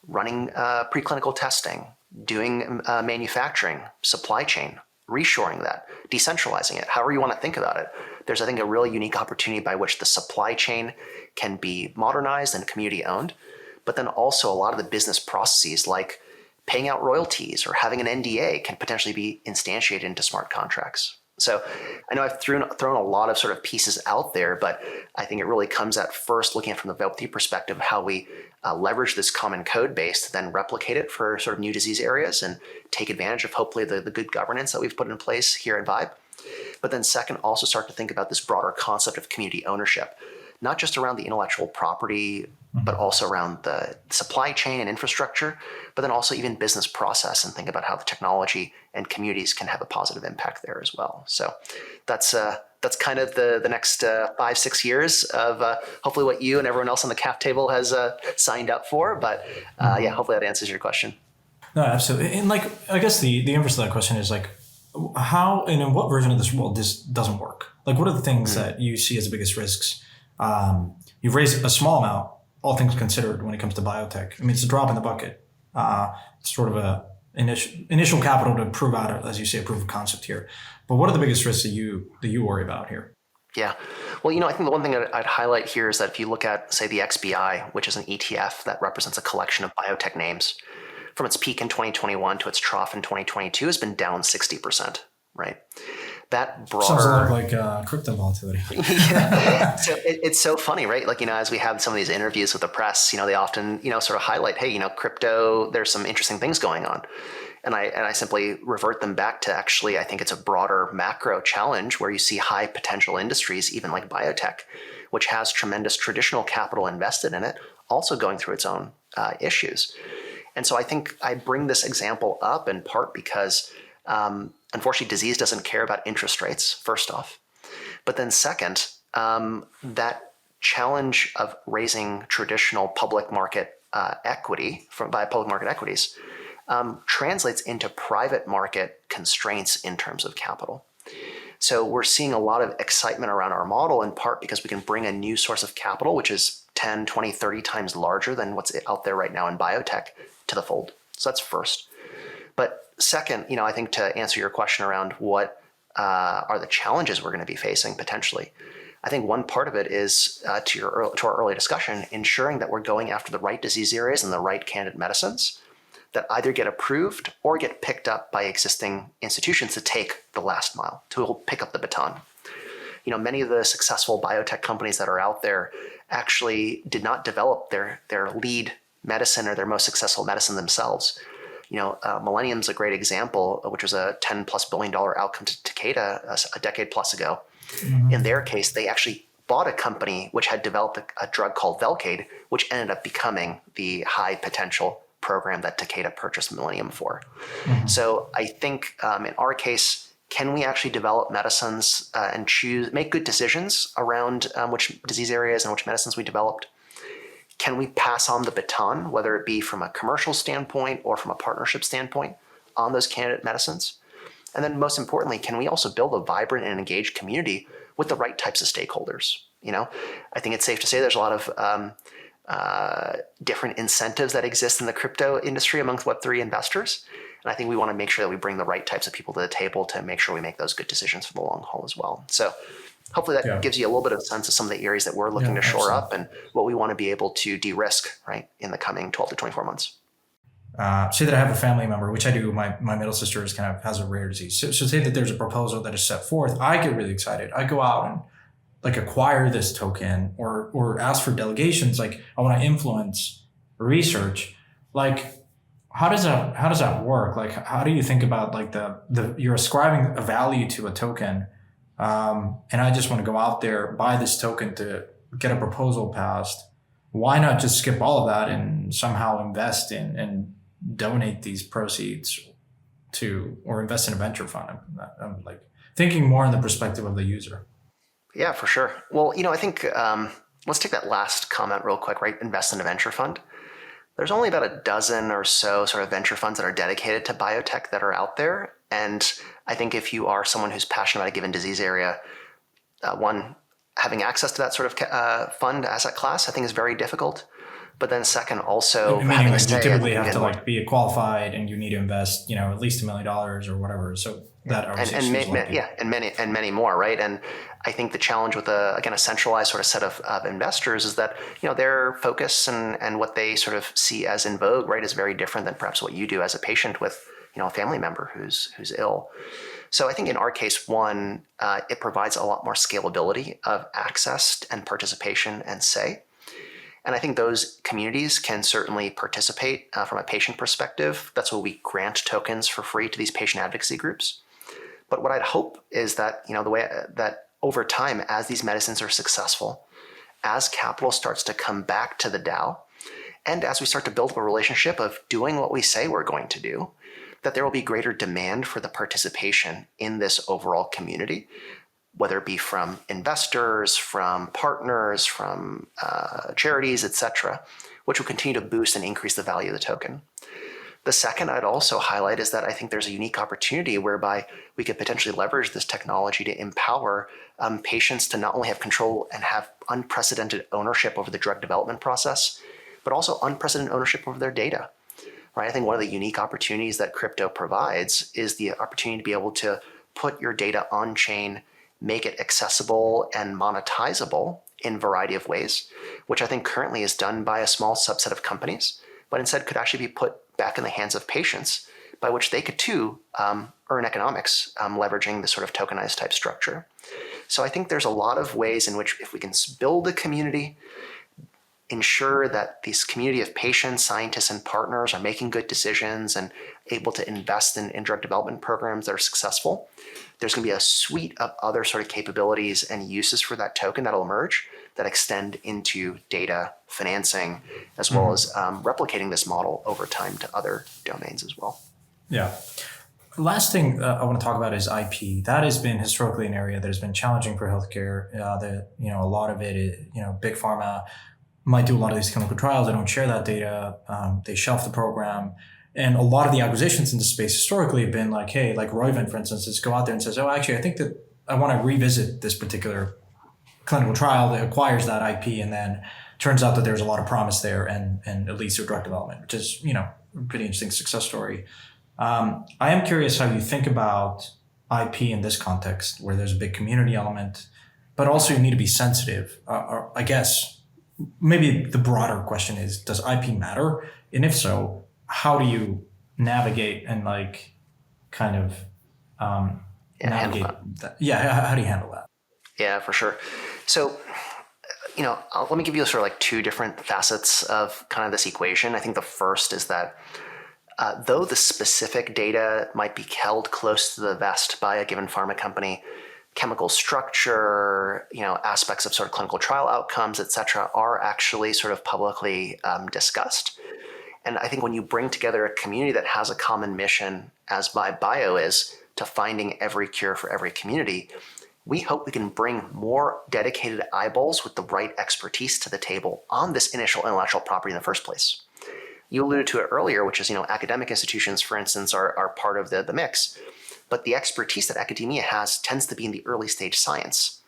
Running preclinical testing, doing manufacturing, supply chain, reshoring that, decentralizing it, however you want to think about it. There's, I think, a really unique opportunity by which the supply chain can be modernized and community owned, but then also a lot of the business processes like paying out royalties or having an NDA can potentially be instantiated into smart contracts. So I know I've thrown a lot of sort of pieces out there, but I think it really comes at first looking at from the Web3 perspective, how we leverage this common code base to then replicate it for sort of new disease areas and take advantage of hopefully the good governance that we've put in place here at Vibe. But then second, also start to think about this broader concept of community ownership, not just around the intellectual property, but also around the supply chain and infrastructure, but then also even business process, and think about how the technology and communities can have a positive impact there as well. So that's kind of the next 5-6 years of hopefully what you and everyone else on the cap table has signed up for. But yeah, hopefully that answers your question. No, absolutely. And like, I guess the inverse of that question is like, how and in what version of this world this doesn't work? Like, what are the things that you see as the biggest risks? You've raised a small amount, all things considered, when it comes to biotech. I mean, it's a drop in the bucket. It's sort of a initial capital to prove out, as you say, a proof of concept here. But what are the biggest risks that you worry about here? Yeah. Well, I think the one thing I'd highlight here is that if you look at, say, the XBI, which is an ETF that represents a collection of biotech names, from its peak in 2021 to its trough in 2022 has been down 60%, right? That broader... Sounds a lot like crypto volatility. Yeah. So it's so funny, right? Like, as we have some of these interviews with the press, they often, sort of highlight, hey, crypto, there's some interesting things going on. And I simply revert them back to actually, I think it's a broader macro challenge where you see high potential industries, even like biotech, which has tremendous traditional capital invested in it, also going through its own issues. And so I think I bring this example up in part because unfortunately, disease doesn't care about interest rates, first off. But then second, that challenge of raising traditional public market equity by public market equities translates into private market constraints in terms of capital. So we're seeing a lot of excitement around our model in part because we can bring a new source of capital, which is 10, 20, 30 times larger than what's out there right now in biotech, to the fold. So that's first. But second, I think to answer your question around what are the challenges we're going to be facing potentially, I think one part of it is to our early discussion, ensuring that we're going after the right disease areas and the right candidate medicines that either get approved or get picked up by existing institutions to take the last mile, to pick up the baton. Many of the successful biotech companies that are out there actually did not develop their lead medicine or their most successful medicine themselves. Millennium's a great example, which was a $10+ billion outcome to Takeda a decade plus ago. Mm-hmm. In their case, they actually bought a company which had developed a drug called Velcade, which ended up becoming the high potential program that Takeda purchased Millennium for. Mm-hmm. So I think in our case, can we actually develop medicines and make good decisions around which disease areas and which medicines we developed? can we pass on the baton, whether it be from a commercial standpoint or from a partnership standpoint, on those candidate medicines? And then most importantly, can we also build a vibrant and engaged community with the right types of stakeholders? I think it's safe to say there's a lot of different incentives that exist in the crypto industry amongst Web3 investors. And I think we want to make sure that we bring the right types of people to the table to make sure we make those good decisions for the long haul as well. So hopefully that gives you a little bit of a sense of some of the areas that we're looking to shore up and what we want to be able to de-risk, right, in the coming 12 to 24 months. Say that I have a family member, which I do. My middle sister has a rare disease. So say that there's a proposal that is set forth. I get really excited. I go out and acquire this token or ask for delegations. I want to influence research. How does that work? How do you think about you're ascribing a value to a token, and I just want to go out there, buy this token to get a proposal passed. Why not just skip all of that and somehow invest in and donate these proceeds to, or invest in a venture fund? I'm thinking more in the perspective of the user. Yeah, for sure. Well, I think let's take that last comment real quick, right? Invest in a venture fund. There's only about a dozen or so sort of venture funds that are dedicated to biotech that are out there. And I think if you are someone who's passionate about a given disease area, one, having access to that sort of fund asset class, I think is very difficult. But then second, also having a stay. You typically have to be qualified, and you need to invest, at least $1 million or whatever. So that and many more, right? And I think the challenge with a centralized sort of set of investors is that their focus and what they sort of see as in vogue, right, is very different than perhaps what you do as a patient with a family member who's ill. So I think in our case, one, it provides a lot more scalability of access and participation and say. And I think those communities can certainly participate from a patient perspective. That's why we grant tokens for free to these patient advocacy groups. But what I'd hope is that, the way that over time, as these medicines are successful, as capital starts to come back to the DAO, and as we start to build up a relationship of doing what we say we're going to do, that there will be greater demand for the participation in this overall community, whether it be from investors, from partners, from charities, et cetera, which will continue to boost and increase the value of the token. The second I'd also highlight is that I think there's a unique opportunity whereby we could potentially leverage this technology to empower patients to not only have control and have unprecedented ownership over the drug development process, but also unprecedented ownership over their data. Right? I think one of the unique opportunities that crypto provides is the opportunity to be able to put your data on chain, make it accessible and monetizable in a variety of ways, which I think currently is done by a small subset of companies, but instead could actually be put back in the hands of patients, by which they could too earn economics, leveraging this sort of tokenized type structure. So I think there's a lot of ways in which if we can build a community, ensure that this community of patients, scientists, and partners are making good decisions and able to invest in drug development programs that are successful, there's going to be a suite of other sort of capabilities and uses for that token that'll emerge that extend into data, financing, as well as replicating this model over time to other domains as well. Yeah. Last thing I want to talk about is IP. That has been historically an area that has been challenging for healthcare. A lot of it is, big pharma might do a lot of these clinical trials. They don't share that data. They shelf the program. And a lot of the acquisitions in the space historically have been hey, like Roivant, for instance, is go out there and says, oh, actually, I think that I want to revisit this particular clinical trial that acquires that IP. And then turns out that there's a lot of promise there and it leads to drug development, which is, a pretty interesting success story. I am curious how you think about IP in this context where there's a big community element, but also you need to be sensitive. I guess maybe the broader question is, does IP matter? And if so, how do you navigate and navigate that? Yeah, how do you handle that? Yeah, for sure. So, let me give you sort of two different facets of kind of this equation. I think the first is that though the specific data might be held close to the vest by a given pharma company, chemical structure, aspects of sort of clinical trial outcomes, et cetera, are actually sort of publicly discussed. And I think when you bring together a community that has a common mission, as Bio is, to finding every cure for every community, we hope we can bring more dedicated eyeballs with the right expertise to the table on this initial intellectual property in the first place. You alluded to it earlier, which is, academic institutions, for instance, are part of the mix. But the expertise that academia has tends to be in the early stage science.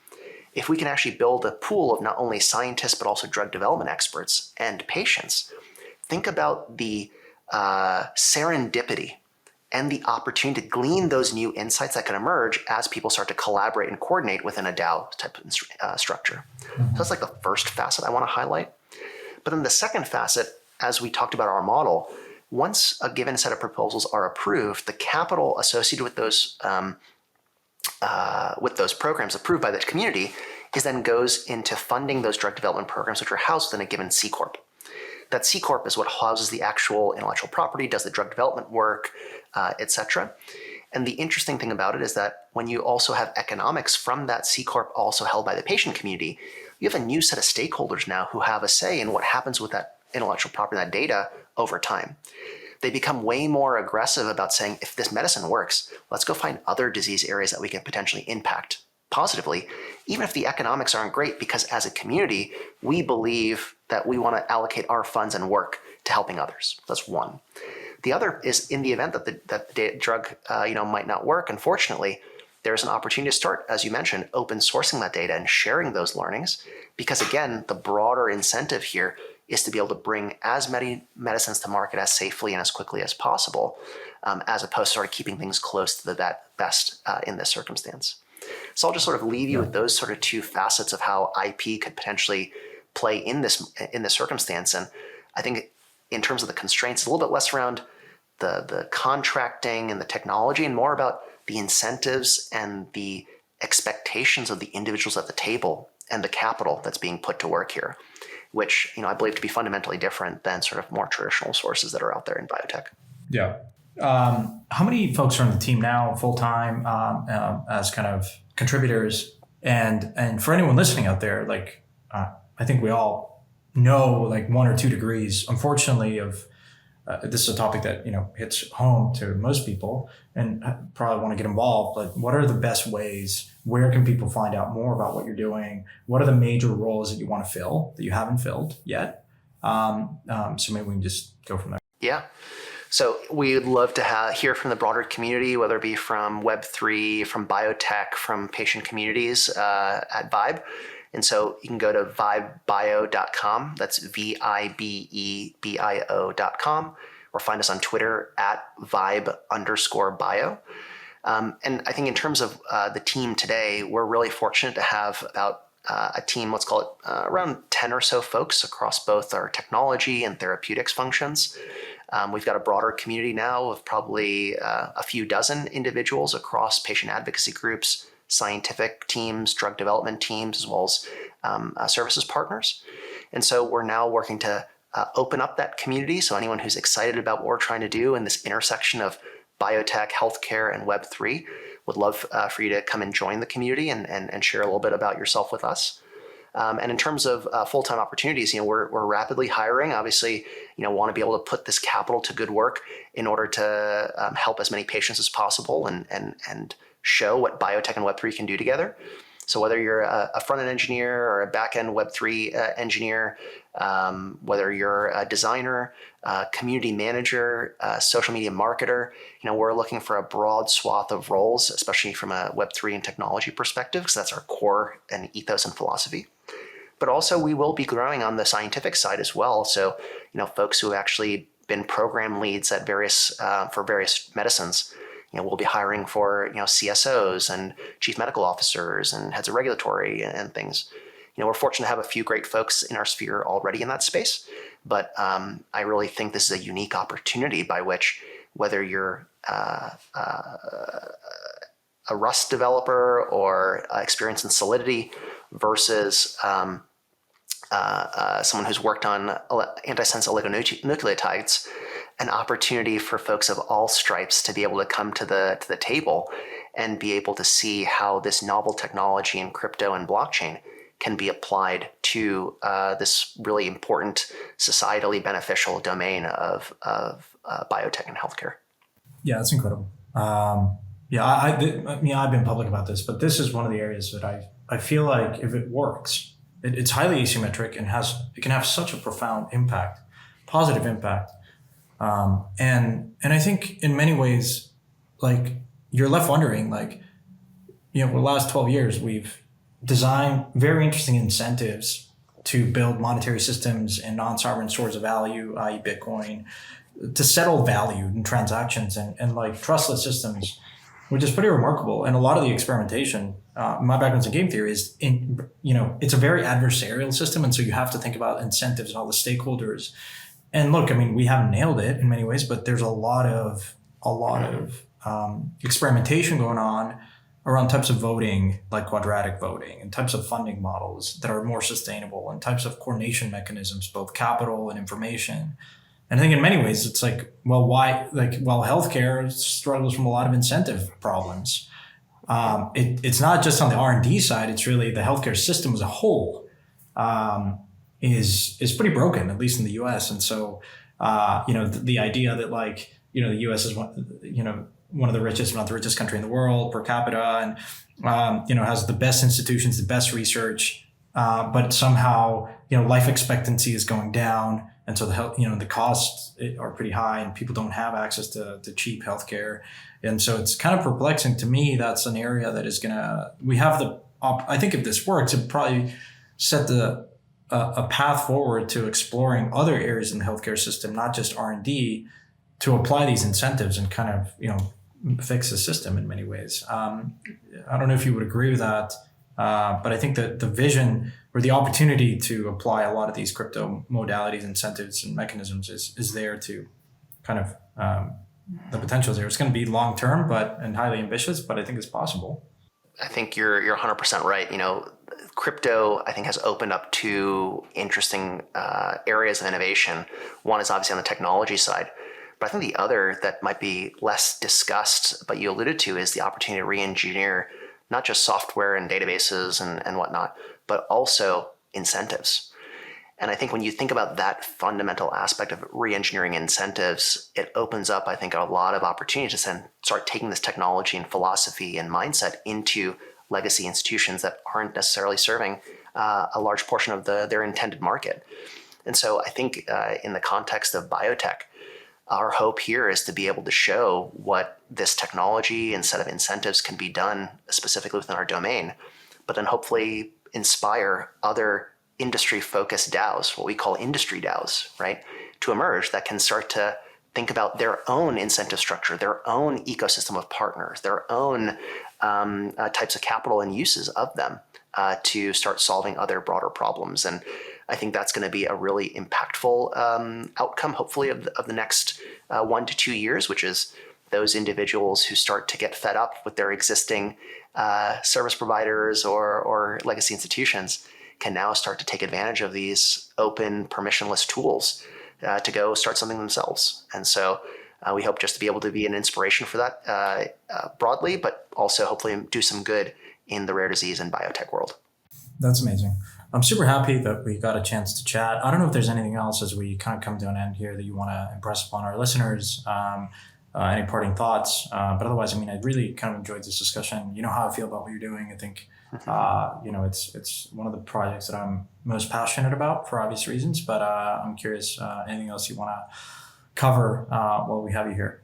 If we can actually build a pool of not only scientists, but also drug development experts and patients, think about the serendipity and the opportunity to glean those new insights that can emerge as people start to collaborate and coordinate within a DAO type structure. So that's like the first facet I want to highlight. But then the second facet, as we talked about our model, once a given set of proposals are approved, the capital associated with those programs approved by the community is then goes into funding those drug development programs, which are housed within a given C Corp. That C Corp is what houses the actual intellectual property, does the drug development work, etc. And the interesting thing about it is that when you also have economics from that C Corp also held by the patient community, you have a new set of stakeholders now who have a say in what happens with that intellectual property, that data over time. They become way more aggressive about saying, if this medicine works, let's go find other disease areas that we can potentially impact positively, even if the economics aren't great, because as a community, we believe that we want to allocate our funds and work to helping others. That's one. The other is, in the event that the drug might not work, unfortunately, there's an opportunity to start, as you mentioned, open sourcing that data and sharing those learnings, because again, the broader incentive here is to be able to bring as many medicines to market as safely and as quickly as possible, as opposed to sort of keeping things close to the best in this circumstance. So I'll just sort of leave you with those sort of two facets of how IP could potentially play in this circumstance. And I think in terms of the constraints, a little bit less around the contracting and the technology, and more about the incentives and the expectations of the individuals at the table and the capital that's being put to work here, which I believe to be fundamentally different than sort of more traditional sources that are out there in biotech. Yeah. How many folks are on the team now, full time, as kind of contributors? And for anyone listening out there, I think we all know one or two degrees, unfortunately, of this is a topic that hits home to most people, and probably want to get involved. But what are the best ways? Where can people find out more about what you're doing? What are the major roles that you want to fill that you haven't filled yet? So maybe we can just go from there. Yeah. So we'd love to hear from the broader community, whether it be from Web3, from biotech, from patient communities at Vibe. And so you can go to vibebio.com. That's VIBEBIO.com, or find us on Twitter at vibe_bio. And I think in terms of the team today, we're really fortunate to have about a team, let's call it around 10 or so folks across both our technology and therapeutics functions. We've got a broader community now of probably a few dozen individuals across patient advocacy groups, scientific teams, drug development teams, as well as services partners. And so we're now working to open up that community. So anyone who's excited about what we're trying to do in this intersection of biotech, healthcare, and Web3 would love for you to come and join the community and share a little bit about yourself with us. And in terms of full-time opportunities, we're rapidly hiring. Obviously, want to be able to put this capital to good work in order to help as many patients as possible and show what biotech and Web3 can do together. So whether you're a front-end engineer or a back-end Web3 engineer, whether you're a designer, community manager, social media marketer, we're looking for a broad swath of roles, especially from a Web3 and technology perspective, because that's our core and ethos and philosophy. But also we will be growing on the scientific side as well. So, folks who have actually been program leads at various medicines, we'll be hiring for, CSOs and chief medical officers and heads of regulatory and things. We're fortunate to have a few great folks in our sphere already in that space, but I really think this is a unique opportunity by which, whether you're a Rust developer or experience in Solidity versus someone who's worked on antisense oligonucleotides, an opportunity for folks of all stripes to be able to come to the table and be able to see how this novel technology in crypto and blockchain can be applied to this really important, societally beneficial domain of biotech and healthcare. Yeah, that's incredible. Yeah, I've been public about this, but this is one of the areas that I feel like if it works, it's highly asymmetric and it can have such a profound impact, positive impact. And I think in many ways, like you're left wondering, like, for the last 12 years, we've designed very interesting incentives to build monetary systems and non-sovereign stores of value, i.e. Bitcoin, to settle value in transactions and like trustless systems, which is pretty remarkable. And a lot of the experimentation, my background's in game theory, is it's a very adversarial system. And so you have to think about incentives and all the stakeholders. And look, I mean, we haven't nailed it in many ways, but there's a lot of experimentation going on around types of voting, like quadratic voting, and types of funding models that are more sustainable, and types of coordination mechanisms, both capital and information. And I think in many ways, it's like, well, why? Like, well, healthcare struggles from a lot of incentive problems. It's not just on the R&D side; it's really the healthcare system as a whole is pretty broken, at least in the U.S. And so, the idea that the U.S. is one of the richest, if not the richest country in the world per capita, and has the best institutions, the best research, but somehow life expectancy is going down, and so the health, the costs are pretty high, and people don't have access to cheap healthcare, and so it's kind of perplexing to me. That's an area that is I think if this works, it probably set a path forward to exploring other areas in the healthcare system, not just R&D, to apply these incentives and kind of fix the system in many ways. I don't know if you would agree with that, but I think that the vision or the opportunity to apply a lot of these crypto modalities, incentives, and mechanisms is there to kind of the potential is there. It's going to be long term, and highly ambitious, but I think it's possible. I think you're 100% right. Crypto, I think, has opened up two interesting areas of innovation. One is obviously on the technology side. But I think the other that might be less discussed, but you alluded to, is the opportunity to re-engineer not just software and databases and whatnot, but also incentives. And I think when you think about that fundamental aspect of re-engineering incentives, it opens up, I think, a lot of opportunities to then start taking this technology and philosophy and mindset into legacy institutions that aren't necessarily serving a large portion of their intended market. And so I think in the context of biotech, our hope here is to be able to show what this technology and set of incentives can be done specifically within our domain, but then hopefully inspire other industry-focused DAOs, what we call industry DAOs, right, to emerge that can start to think about their own incentive structure, their own ecosystem of partners, their own types of capital and uses of them to start solving other broader problems. And I think that's going to be a really impactful outcome, hopefully, of the next 1 to 2 years, which is those individuals who start to get fed up with their existing service providers or legacy institutions can now start to take advantage of these open, permissionless tools to go start something themselves. And so we hope just to be able to be an inspiration for that broadly, but also hopefully do some good in the rare disease and biotech world. That's amazing. I'm super happy that we got a chance to chat. I don't know if there's anything else as we kind of come to an end here that you want to impress upon our listeners, any parting thoughts. But otherwise, I mean, I really kind of enjoyed this discussion. You know how I feel about what you're doing. I think, it's one of the projects that I'm most passionate about for obvious reasons. But I'm curious, anything else you want to cover while we have you here?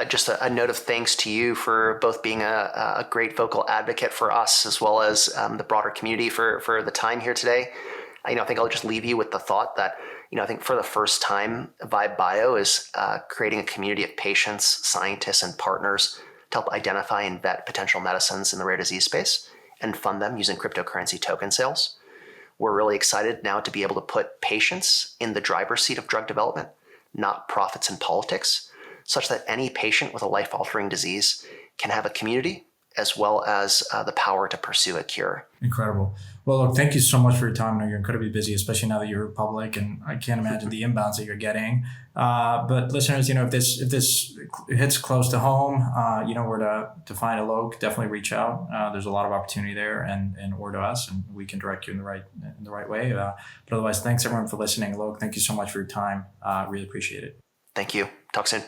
Just a note of thanks to you for both being a great vocal advocate for us as well as the broader community for the time here today. I think I'll just leave you with the thought that, I think for the first time, Vibe Bio is creating a community of patients, scientists, and partners to help identify and vet potential medicines in the rare disease space and fund them using cryptocurrency token sales. We're really excited now to be able to put patients in the driver's seat of drug development, not profits and politics, such that any patient with a life-altering disease can have a community as well as the power to pursue a cure. Incredible. Well, look, thank you so much for your time. I know you're incredibly busy, especially now that you're public, and I can't imagine the inbounds that you're getting. But listeners, if this hits close to home, where to find Alok, definitely reach out. There's a lot of opportunity there, and or to us, and we can direct you in the right way. But otherwise, thanks everyone for listening. Alok, thank you so much for your time. Really appreciate it. Thank you. Talk soon.